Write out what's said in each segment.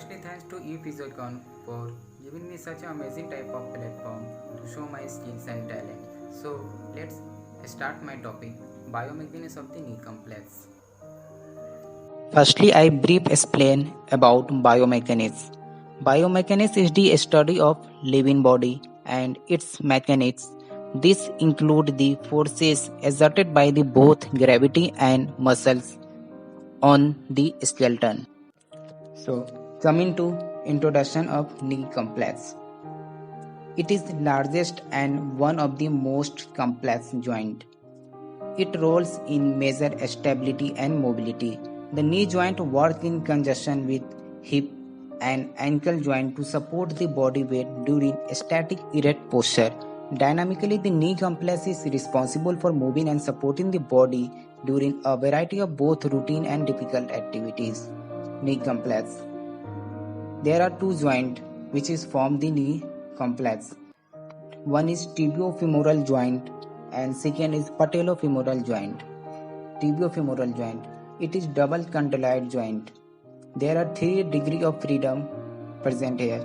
Firstly, thanks to ePhysiocon for giving me such an amazing type of platform to show my skills and talent. So, let's start my topic biomechanics of the knee complex. Firstly, I brief explain about biomechanics. Biomechanics is the study of living body and its mechanics. This include the forces exerted by the both gravity and muscles on the skeleton. So, coming to introduction of knee complex. It is the largest and one of the most complex joint. It roles in measure stability and mobility. The knee joint works in conjunction with hip and ankle joint to support the body weight during static erect posture. Dynamically, the knee complex is responsible for moving and supporting the body during a variety of both routine and difficult activities. Knee complex. There are two joints which is form the knee complex. One is tibiofemoral joint and second is patellofemoral joint. Tibiofemoral joint. It is double condylite joint. There are 3 degrees of freedom present here.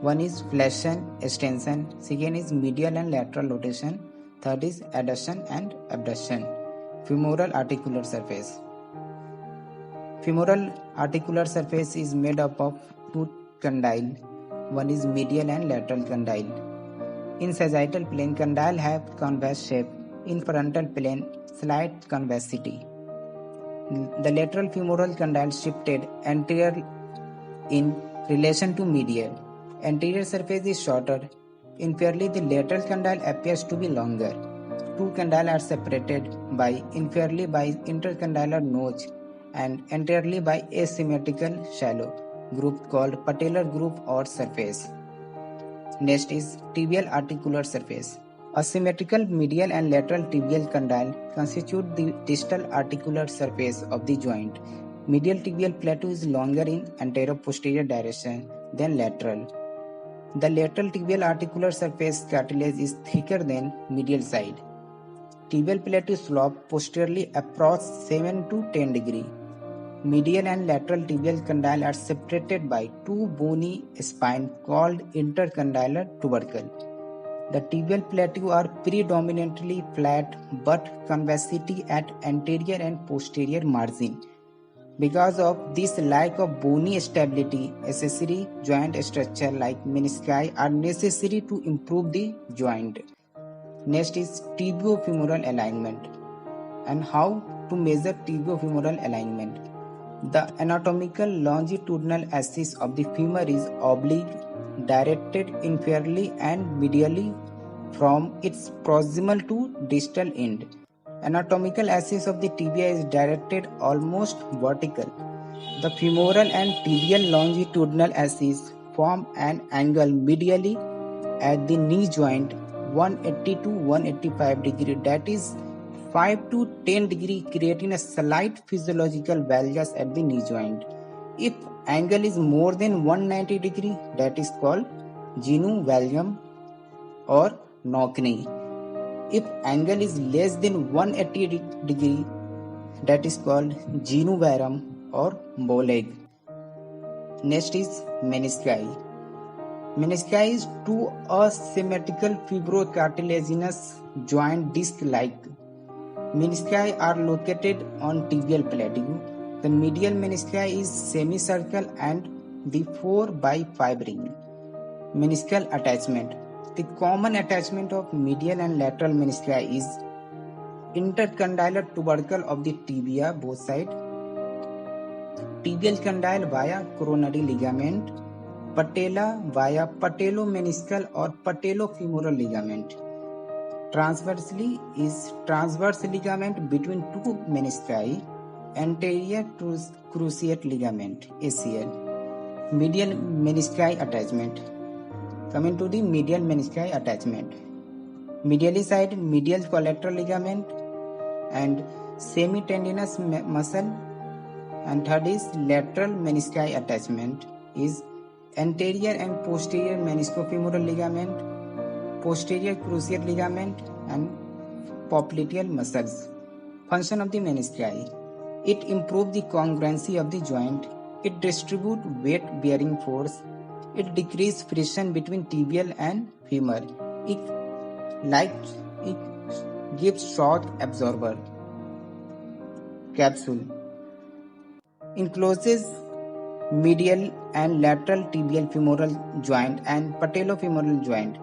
One is flexion, extension, second is medial and lateral rotation, third is adduction and abduction. Femoral articular surface. Femoral articular surface is made up of 2 condyle. One is medial and lateral condyle. In sagittal plane, condyle have convex shape. In frontal plane, slight convexity. The lateral femoral condyle shifted anterior in relation to medial. Anterior surface is shorter. Inferiorly, the lateral condyle appears to be longer. Two condyles are separated by inferiorly by intercondylar notch and anteriorly by asymmetrical shallow groove called patellar groove or surface. Next is tibial articular surface. A symmetrical medial and lateral tibial condyle constitute the distal articular surface of the joint. Medial tibial plateau is longer in anterior-posterior direction than lateral. The lateral tibial articular surface cartilage is thicker than medial side. Tibial plateau slope posteriorly approach 7 to 10 degree. Medial and lateral tibial condyle are separated by 2 bony spines called intercondylar tubercle. The tibial plateau are predominantly flat but convexity at anterior and posterior margin. Because of this lack of bony stability, accessory joint structure like menisci are necessary to improve the joint. Next is tibiofemoral alignment. And how to measure tibiofemoral alignment? The anatomical longitudinal axis of the femur is oblique, directed inferiorly and medially from its proximal to distal end. Anatomical axis of the tibia is directed almost vertical. The femoral and tibial longitudinal axis form an angle medially at the knee joint 180 to 185 degree, that is 5 to 10 degree, creating a slight physiological valgus at the knee joint. If angle is more than 190 degree, that is called genu valgum or knock knee. If angle is less than 180 degree, that is called genu varum or bow leg. Next is menisci. Menisci is two asymmetrical fibrocartilaginous joint disc-like. Menisci are located on tibial plateau. The medial menisci is semicircle and the 4 by 5 ring. Meniscal attachment. The common attachment of medial and lateral menisci is intercondylar tubercle of the tibia both sides, tibial condyle via coronary ligament, patella via patellomeniscal or patellofemoral ligament. Transversely is transverse ligament between two menisci, anterior cruciate ligament ACL. Medial menisci attachment. Coming to the medial menisci attachment. Medially side medial collateral ligament and semitendinous muscle, and third is lateral menisci attachment is anterior and posterior meniscofemoral ligament, posterior cruciate ligament and popliteal muscles. Function of the menisci. It improves the congruency of the joint. It distributes weight-bearing force. It decreases friction between tibial and femur. It gives shock absorber. Capsule encloses medial and lateral tibial femoral joint and patellofemoral joint.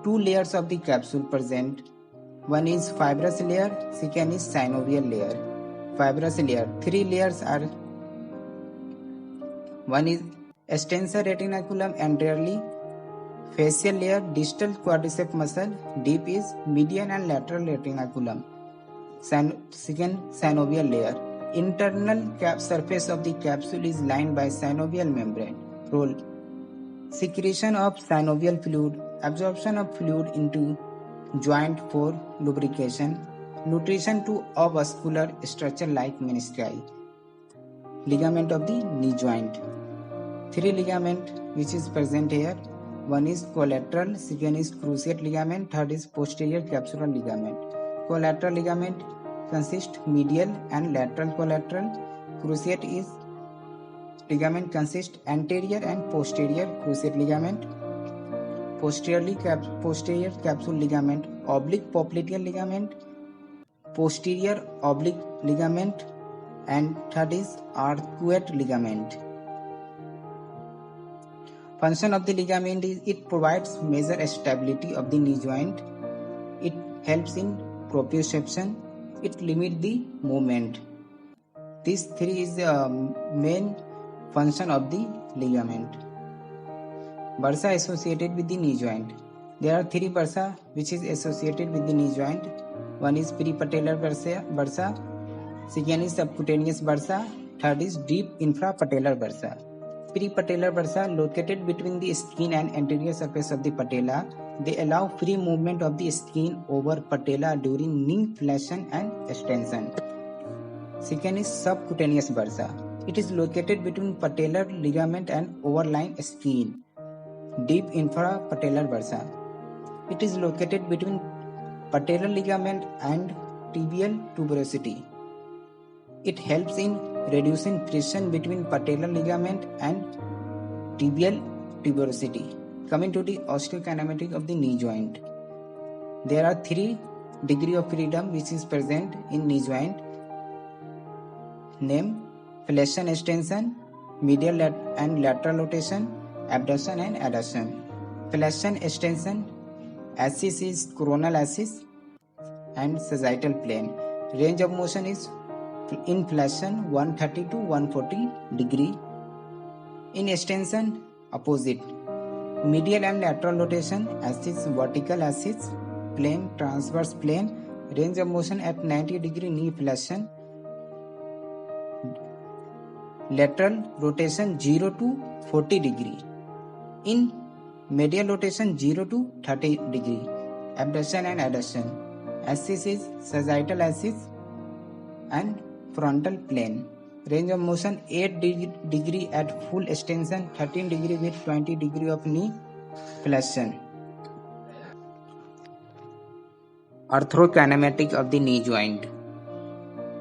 Two layers of the capsule present. One is fibrous layer, second is synovial layer. Fibrous layer. Three layers are: one is extensor retinaculum anteriorly, facial layer, distal quadriceps muscle, deep is median and lateral retinaculum. Second, synovial layer. Internal surface of the capsule is lined by synovial membrane. Role: secretion of synovial fluid, absorption of fluid into joint for lubrication, nutrition to avascular structure like menisci. Ligament of the knee joint. Three ligament which is present here. One is collateral, second is cruciate ligament, third is posterior capsular ligament. Collateral ligament consists medial and lateral collateral. Cruciate is ligament consists anterior and posterior cruciate ligament. Posterior capsule ligament, oblique popliteal ligament, posterior oblique ligament, and third is arcuate ligament. Function of the ligament is it provides major stability of the knee joint. It helps in proprioception. It limits the movement. These three is the main function of the ligament. Bursa associated with the knee joint. There are three bursa which is associated with the knee joint. One is peripatellar bursa, second is subcutaneous bursa, third is deep infrapatellar bursa. Peripatellar bursa located between the skin and anterior surface of the patella. They allow free movement of the skin over patella during knee flexion and extension. Second is subcutaneous bursa. It is located between patellar ligament and overlying skin. Deep infrapatellar bursa. It is located between patellar ligament and tibial tuberosity. It helps in reducing friction between patellar ligament and tibial tuberosity. Coming to the osteokinematic of the knee joint. There are 3 degrees of freedom which is present in knee joint. Name: flexion extension, medial and lateral rotation, abduction and adduction. Flexion extension, axis is coronal axis and sagittal plane. Range of motion is in flexion 130 to 140 degree. In extension, opposite. Medial and lateral rotation, axis vertical axis, plane transverse plane. Range of motion at 90 degree knee flexion. Lateral rotation 0 to 40 degree. In medial rotation 0 to 30 degree. Abduction and adduction. Axis is sagittal axis and frontal plane. Range of motion 8 degree at full extension, 13 degree with 20 degree of knee flexion. Arthrokinematic of the knee joint.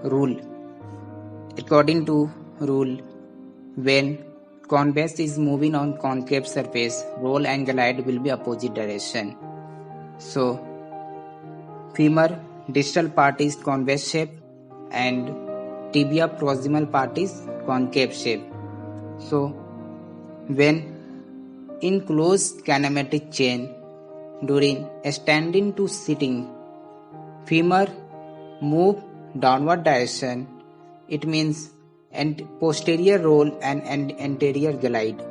Rule. According to rule, when convex is moving on concave surface, roll and glide will be opposite direction. So, femur distal part is convex shape and tibia proximal part is concave shape. So, when in closed kinematic chain during standing to sitting, femur move downward direction. It means posterior roll and anterior glide.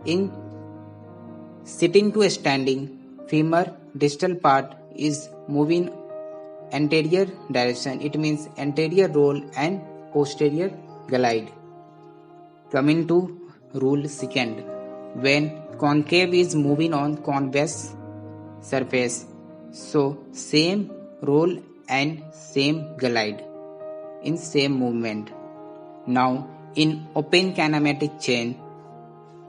In sitting to standing, femur distal part is moving anterior direction. It means anterior roll and posterior glide. Coming to rule second, when concave is moving on convex surface, so same roll and same glide in same movement. Now in open kinematic chain,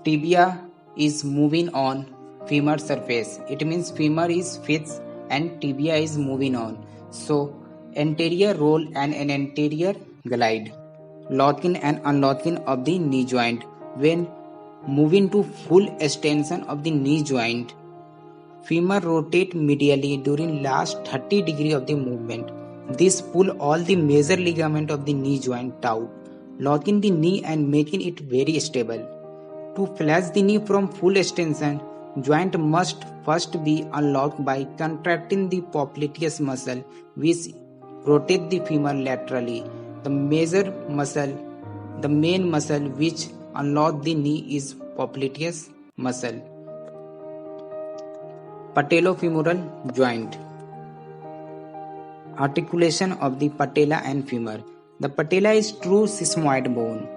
tibia is moving on femur surface. It means femur is fixed and tibia is moving on. So anterior roll and an anterior glide. locking and unlocking of the knee joint. When moving to full extension of the knee joint, femur rotate medially during last 30 degree of the movement. This pull all the major ligament of the knee joint out, locking the knee and making it very stable. To flash the knee from full extension, joint must first be unlocked by contracting the popliteus muscle, which rotate the femur laterally. The main muscle which unlock the knee is popliteus muscle. Patellofemoral joint. Articulation of the patella and femur. The patella is true sigmoid bone.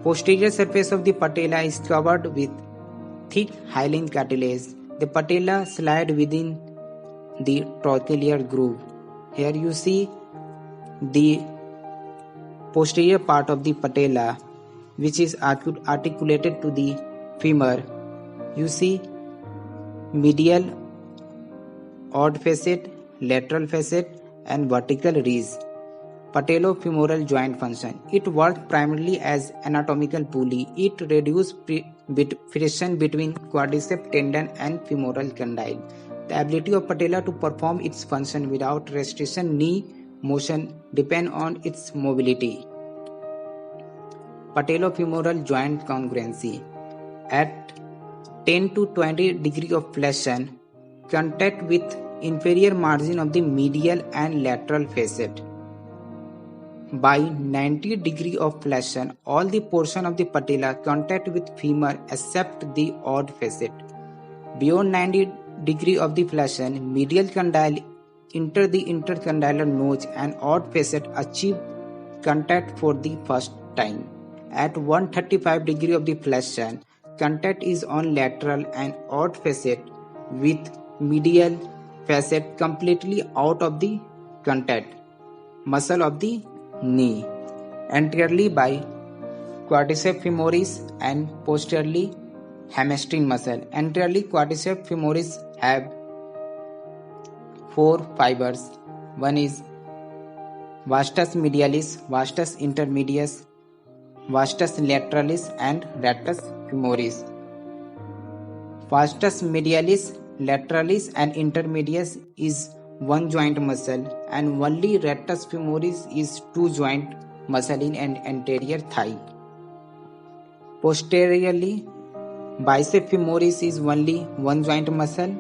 Posterior surface of the patella is covered with thick hyaline cartilage. The patella slide within the trochlear groove. Here you see the posterior part of the patella, which is articulated to the femur. You see medial odd facet, lateral facet, and vertical ridge. Patellofemoral joint function. It works primarily as anatomical pulley. It reduces friction between quadriceps tendon and femoral condyle. The ability of patella to perform its function without restriction knee motion depend on its mobility. Patellofemoral joint congruency. At 10 to 20 degree of flexion, contact with inferior margin of the medial and lateral facet. By 90 degree of flexion, all the portion of the patella contact with femur except the odd facet. Beyond 90 degree of the flexion, medial condyle enter the intercondylar notch and odd facet achieve contact for the first time. At 135 degree of the flexion, contact is on lateral and odd facet with medial facet completely out of the contact muscle of the knee, anteriorly by quadriceps femoris and posteriorly hamstring muscle. Anteriorly, quadriceps femoris have 4 fibers. One is vastus medialis, vastus intermedius, vastus lateralis, and rectus femoris. Vastus medialis, lateralis, and intermedius is one joint muscle, and only rectus femoris is two joint muscle in an anterior thigh. Posteriorly, bicep femoris is only one joint muscle,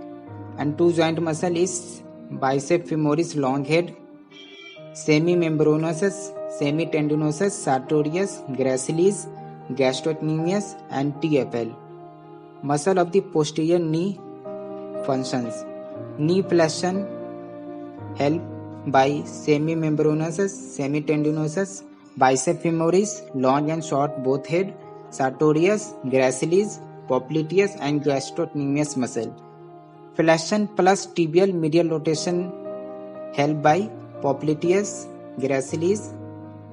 and two joint muscle is bicep femoris long head, semimembranosus, semitendinosus, sartorius, gracilis, gastrocnemius, and TFL. Muscle of the posterior knee functions. Knee flexion help by semimembranosus, semitendinosus, bicep femoris, long and short both head, sartorius, gracilis, popliteus, and gastrocnemius muscle. Flexion plus tibial medial rotation help by popliteus, gracilis,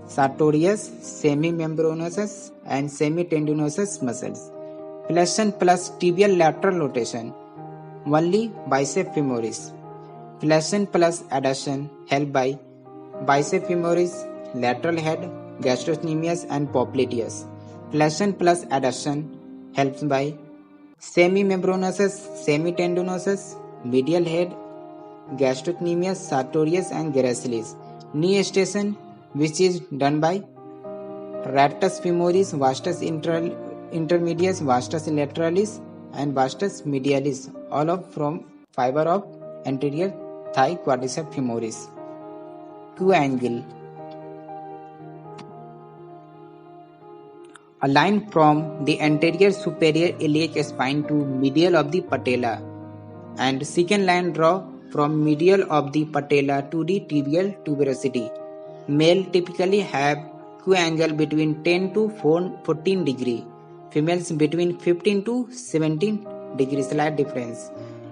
sartorius, semimembranosus, and semitendinosus muscles. Flexion plus tibial lateral rotation only bicep femoris. Flexion plus adduction help by bicep femoris, lateral head, gastrocnemius, and popliteus. Flexion plus adduction helps by semimembranosus, semitendinosus, medial head, gastrocnemius, sartorius, and gracilis. Knee extension, which is done by rectus femoris, vastus intermedius, vastus lateralis, and vastus medialis, all of from fiber of anterior thigh quadriceps femoris. Q angle. A line from the anterior superior iliac spine to medial of the patella, and second line draw from medial of the patella to the tibial tuberosity. Male typically have Q angle between 10 to 14 degree. Females between 15 to 17 degree, slight difference.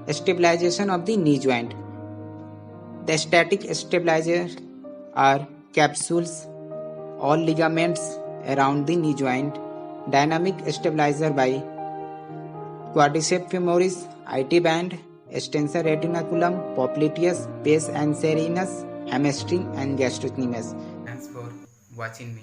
Stabilization of the knee joint. The static stabilizers are capsules, all ligaments around the knee joint. Dynamic stabilizer by quadriceps femoris, IT band, extensor retinaculum, popliteus, pes anserinus, hamstring, and gastrocnemius. Thanks for watching me.